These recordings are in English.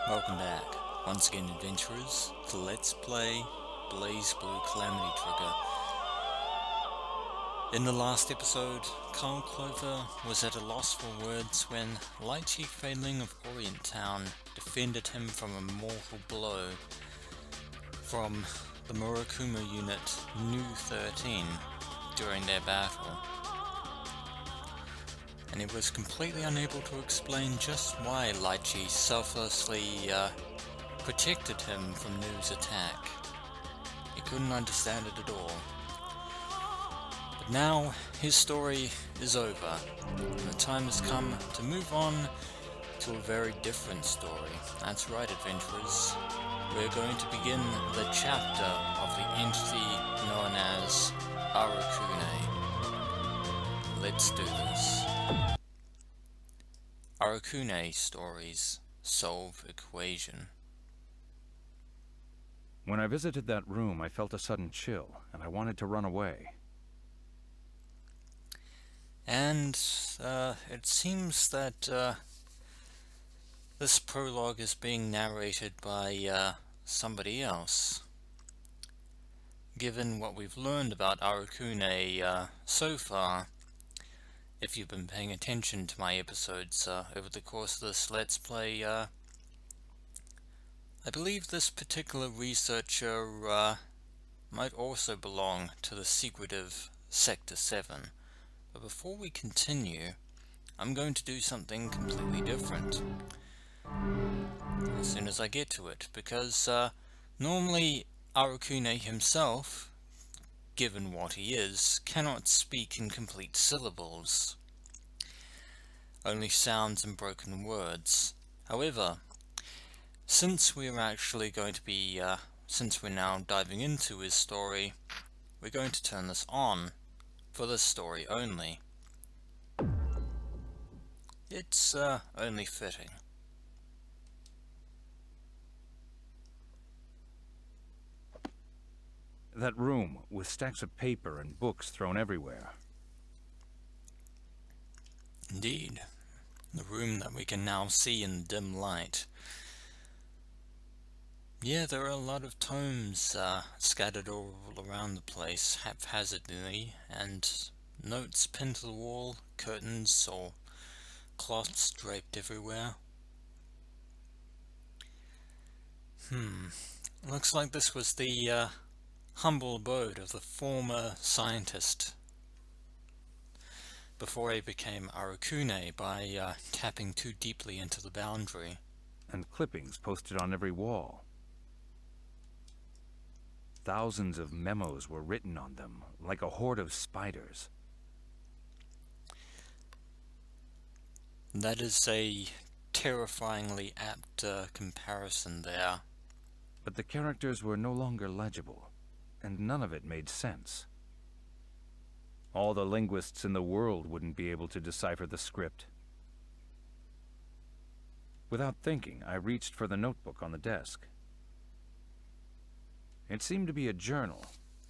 Welcome back, once again adventurers, to Let's Play BlazBlue Calamity Trigger. In the last episode, Carl Clover was at a loss for words when Light Chief Failing of Orient Town defended him from a mortal blow from the Murakuma unit Nu 13 during their battle. And he was completely unable to explain just why Lychee selflessly protected him from Nu's attack. He couldn't understand it at all. But now his story is over, and the time has come to move on to a very different story. That's right, adventurers. We're going to begin the chapter of the entity known as Arakune. Let's do this. Arakune Stories Solve Equation. When I visited that room, I felt a sudden chill, and I wanted to run away. And it seems that this prologue is being narrated by somebody else. Given what we've learned about Arakune so far, if you've been paying attention to my episodes over the course of this Let's Play, I believe this particular researcher might also belong to the secretive Sector 7. But before we continue, I'm going to do something completely different as soon as I get to it, because normally Arakune himself, given what he is, cannot speak in complete syllables, only sounds and broken words. However, since we're now diving into his story, we're going to turn this on for this story only. It's only fitting. That room, with stacks of paper and books thrown everywhere. Indeed, the room that we can now see in the dim light. Yeah, there are a lot of tomes scattered all around the place, haphazardly, and notes pinned to the wall, curtains or cloths draped everywhere. Looks like this was the humble abode of the former scientist before he became Arakune by tapping too deeply into the boundary. And clippings posted on every wall. Thousands of memos were written on them, like a horde of spiders. That is a terrifyingly apt comparison there. But the characters were no longer legible, and none of it made sense. All the linguists in the world wouldn't be able to decipher the script. Without thinking, I reached for the notebook on the desk. It seemed to be a journal.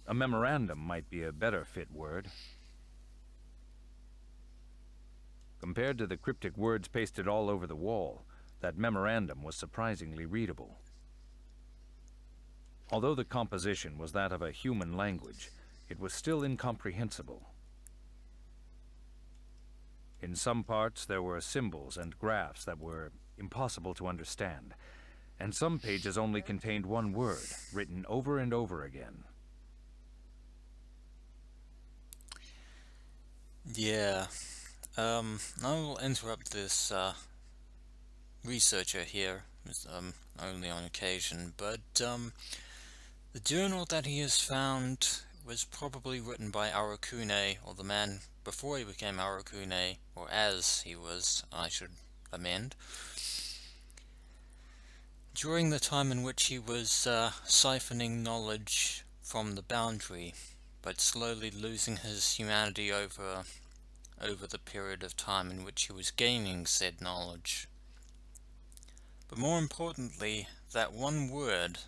A memorandum might be a better fit word. Compared to the cryptic words pasted all over the wall, that memorandum was surprisingly readable. Although the composition was that of a human language, it was still incomprehensible. In some parts there were symbols and graphs that were impossible to understand, and some pages only contained one word, written over and over again. Yeah, I'll interrupt this researcher here, only on occasion, but the journal that he has found was probably written by Arakune, or the man before he became Arakune, or as he was, I should amend, during the time in which he was siphoning knowledge from the boundary, but slowly losing his humanity over the period of time in which he was gaining said knowledge. But more importantly, that one word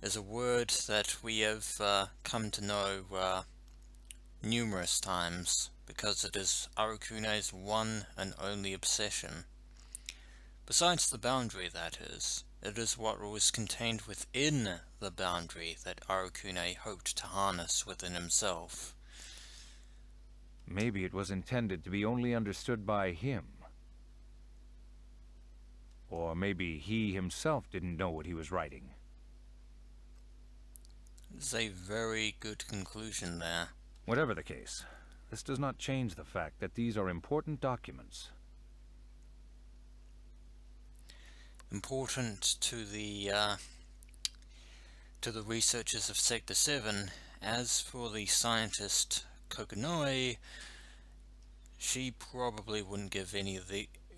is a word that we have come to know numerous times, because it is Arakune's one and only obsession. Besides the boundary, that is. It is what was contained within the boundary that Arakune hoped to harness within himself. Maybe it was intended to be only understood by him. Or maybe he himself didn't know what he was writing. It's a very good conclusion there. Whatever the case, this does not change the fact that these are important documents. Important to the researchers of Sector 7. As for the scientist Kokonoe, she probably wouldn't give any of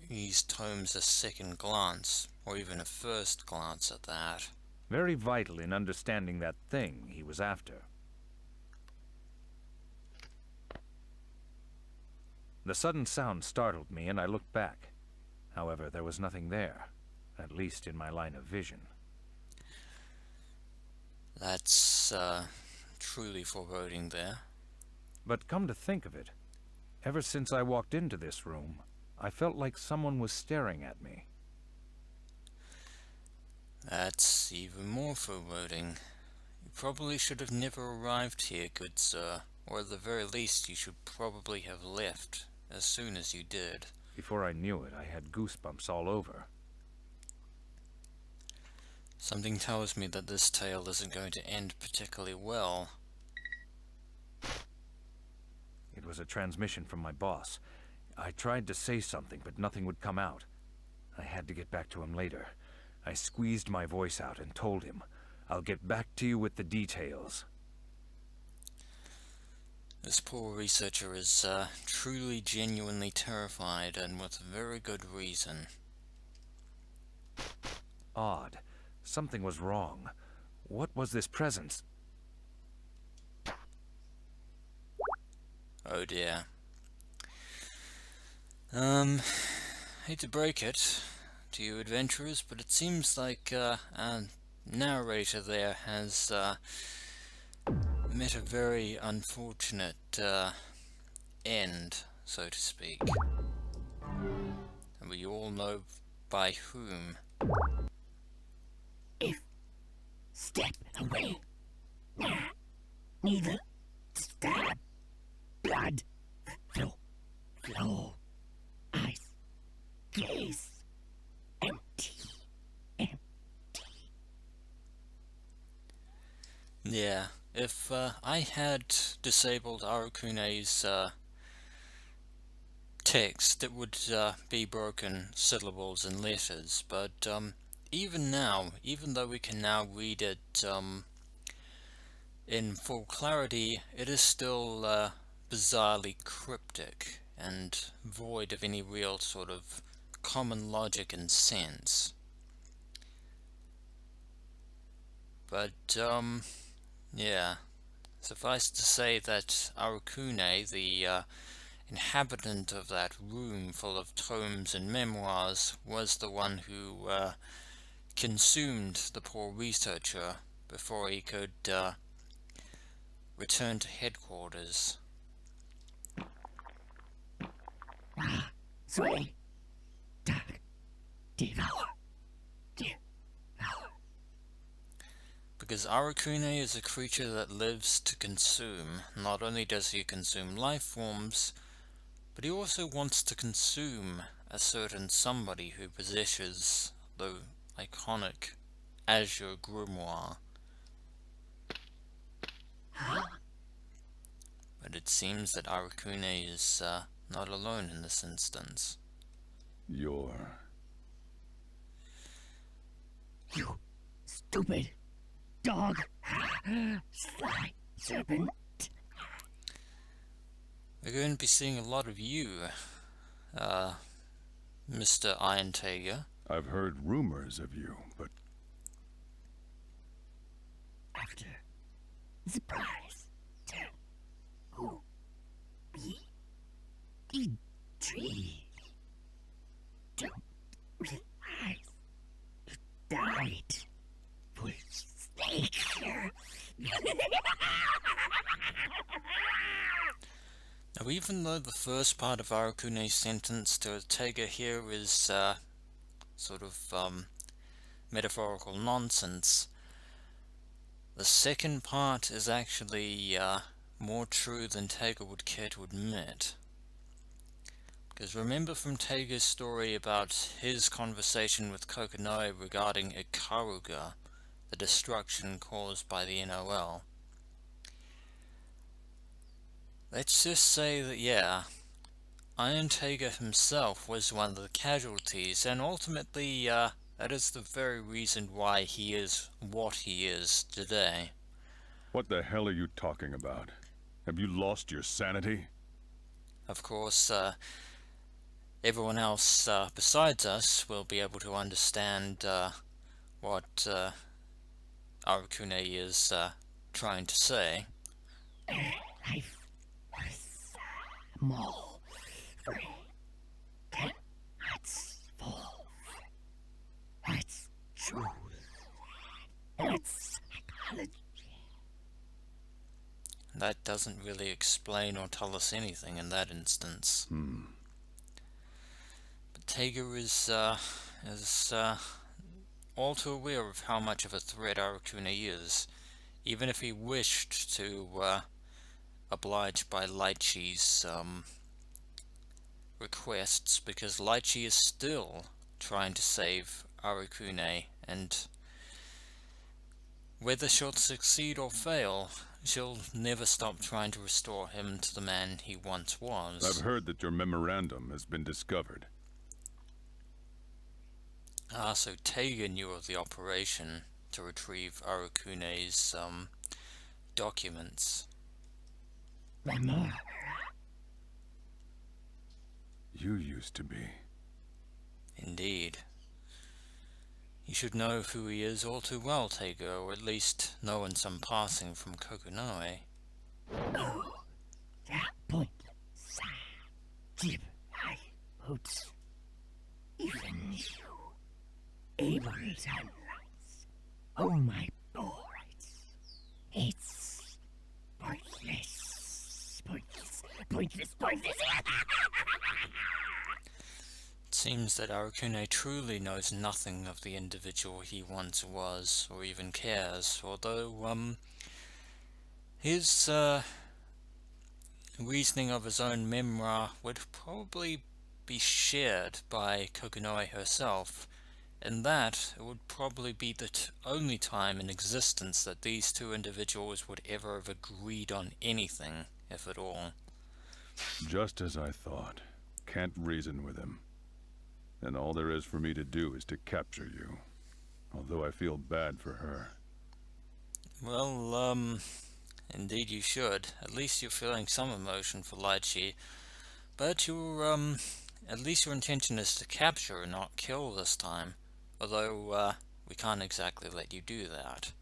these tomes a second glance, or even a first glance at that. Very vital in understanding that thing he was after. The sudden sound startled me, and I looked back. However, there was nothing there, at least in my line of vision. That's truly foreboding there. But come to think of it, ever since I walked into this room, I felt like someone was staring at me. That's even more foreboding. You probably should have never arrived here, good sir, or at the very least you should probably have left as soon as you did. Before I knew it, I had goosebumps all over. Something tells me that this tale isn't going to end particularly well. It was a transmission from my boss. I tried to say something, but nothing would come out. I had to get back to him later. I squeezed my voice out and told him, "I'll get back to you with the details." This poor researcher is truly genuinely terrified, and with very good reason. Odd. Something was wrong. What was this presence? Oh dear. Hate to break it to you adventurers, but it seems like our narrator there has met a very unfortunate end, so to speak. And we all know by whom. If step away, neither stab, blood, flow, eyes, gaze, empty. Yeah, if I had disabled Arakune's text, it would be broken syllables and letters, but even now, even though we can now read it in full clarity, it is still bizarrely cryptic and void of any real sort of common logic and sense. But yeah, suffice to say that Arakune, the inhabitant of that room full of tomes and memoirs, was the one who consumed the poor researcher before he could return to headquarters. Sway, dark, devour. Because Arakune is a creature that lives to consume. Not only does he consume life forms, but he also wants to consume a certain somebody who possesses the iconic Azure Grimoire. But it seems that Arakune is not alone in this instance. You're... You stupid dog, sly serpent. We're going to be seeing a lot of you, Mr. Iron Tiger. I've heard rumors of you, but After surprise, turn who be intrigued. Don't realize you died for snake. Now, even though the first part of Arakune's sentence to Ortega here is sort of metaphorical nonsense. The second part is actually more true than Tager would care to admit. Because remember from Tager's story about his conversation with Kokonoi regarding Ikaruga, the destruction caused by the NOL. Let's just say that, yeah, Iron Tager himself was one of the casualties, and ultimately, that is the very reason why he is what he is today. What the hell are you talking about? Have you lost your sanity? Of course, everyone else besides us will be able to understand what Arakune is trying to say. Life was more free. That's full. That's truth. That's psychology. That doesn't really explain or tell us anything in that instance. But Tager is all too aware of how much of a threat Arakune is, even if he wished to oblige by Lychee's requests, because Lychee is still trying to save Arakune, and whether she'll succeed or fail, she'll never stop trying to restore him to the man he once was. I've heard that your memorandum has been discovered. Ah, so Tager knew of the operation to retrieve Arakune's documents. Memoir. You used to be. Indeed. You should know who he is all too well, Tager, or at least know in some passing from Kokonoi. Oh, that point. Deep high boots. Even you. Able sunrise. Oh my boys. It's pointless. Pointless. It seems that Arakune truly knows nothing of the individual he once was, or even cares, although, his, reasoning of his own memoir would probably be shared by Kokonoi herself, and that it would probably be the only time in existence that these two individuals would ever have agreed on anything, if at all. Just as I thought. Can't reason with him. And all there is for me to do is to capture you. Although I feel bad for her. Well, indeed you should. At least you're feeling some emotion for Lychee. But your, at least your intention is to capture and not kill this time. Although, we can't exactly let you do that.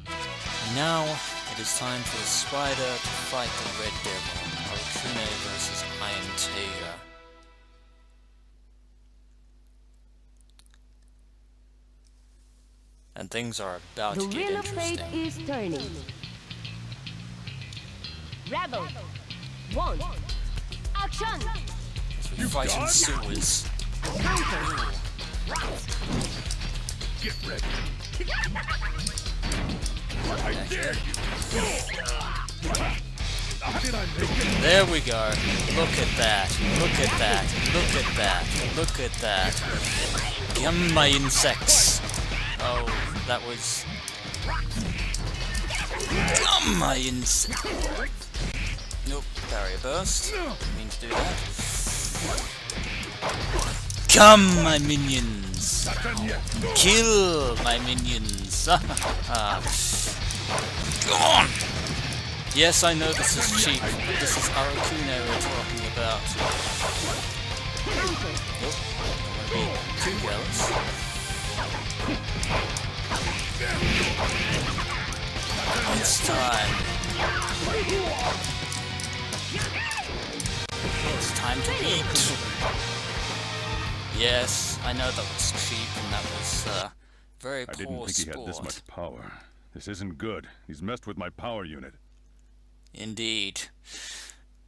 And now, it is time for the Spider to fight the Red Devil, Arakune versus Iron Tager. And things are about The to get wheel of fate interesting. is turning. Rebel. 1. Action. The fight ensues. Counter. Get ready. I dare you. Did I make it? There we go. Look at that. Look at that. Look at that. Look at that. Yum, my insects. Oh, that was... Yum, my insects. Nope, barrier burst. Didn't mean to do that. Come, my minions. Not done yet. Kill my minions. Come on. Yes, I know this is cheap, but this is Arakune we're talking about. Nope, don't want to be too jealous. It's time. It's time to eat. Yes, I know that was cheap and that was very I didn't poor think he had this sport. much power. This isn't good. He's messed with my power unit. Indeed.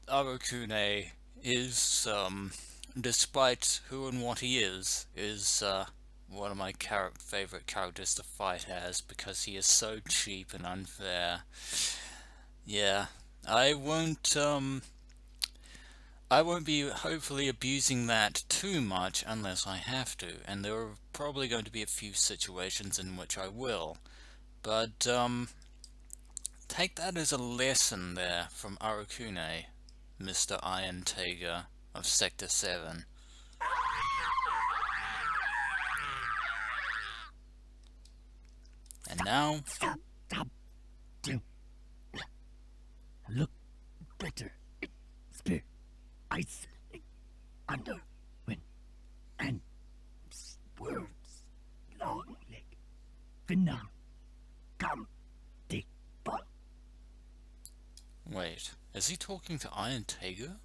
Arakune is despite who and what he is one of my favorite characters to fight as, because he is so cheap and unfair. Yeah, I won't be hopefully abusing that too much unless I have to, and there are probably going to be a few situations in which I will. But take that as a lesson there from Arakune, Mr. Iron Tiger of Sector 7. And now, Stop. Do. Look better. Spear. Ice. Under. Wind. And. Words. Long leg. Phenom. Come. Dig. Ball. wait, is he talking to Iron Tiger?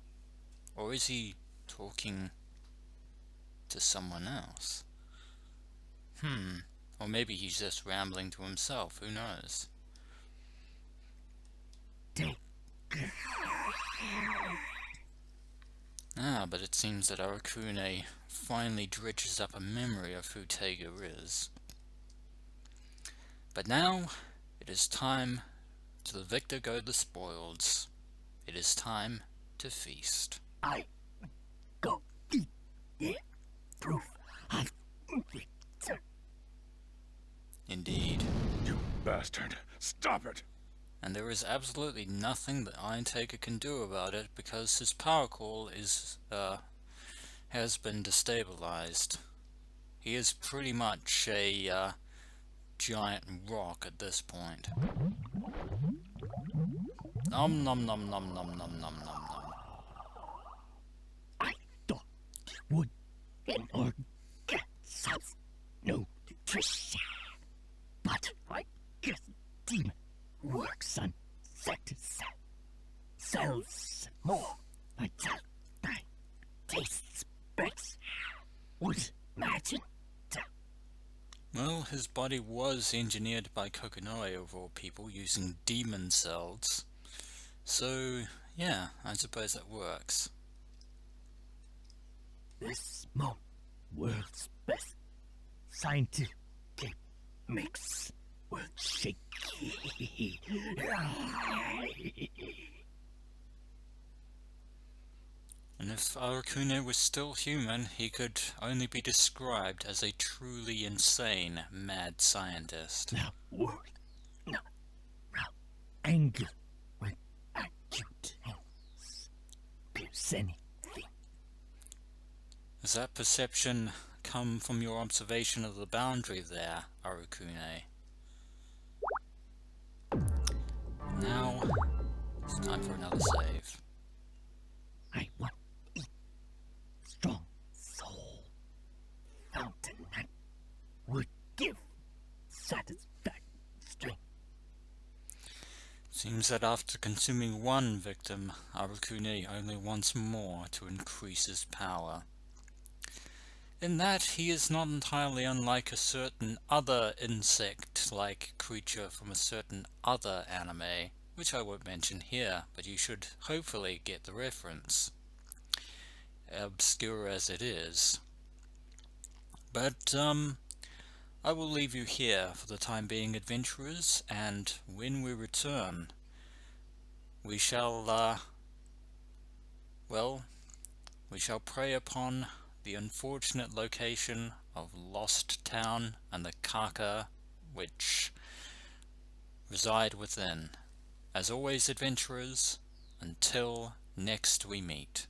Or is he talking to someone else? Or maybe he's just rambling to himself, who knows? Dig. Ah, but it seems that Arakune finally dredges up a memory of who Tiger is. But now, it is time to the victor go the spoils. It is time to feast. I go eat. Yeah. Proof of victor. Indeed. You bastard! Stop it! And there is absolutely nothing that Iron Tiger can do about it, because his power core has been destabilized. He is pretty much a giant rock at this point. Nom nom nom nom nom nom nom nom nom. I thought you would in or get subs no nutrition. But I guess demon works on sector cells more. I tell that tastes best. Would imagine. Well, his body was engineered by Kokonoe of all people using demon cells. So, yeah, I suppose that works. This moment, world's best scientific mix will shake. And if Arakune was still human, he could only be described as a truly insane mad scientist. Now, world, no, round, angle with acute hands. Pierce anything. Does that perception come from your observation of the boundary there, Arakune? Now, it's time for another save. I want eat strong soul fountain that would give satisfaction strength. Seems that after consuming one victim, Arakune only wants more to increase his power. In that, he is not entirely unlike a certain other insect-like creature from a certain other anime, which I won't mention here, but you should hopefully get the reference, obscure as it is. But, I will leave you here for the time being, adventurers, and when we return, we shall, we shall prey upon the unfortunate location of Lost Town and the Kaka which reside within. As always, adventurers, until next we meet.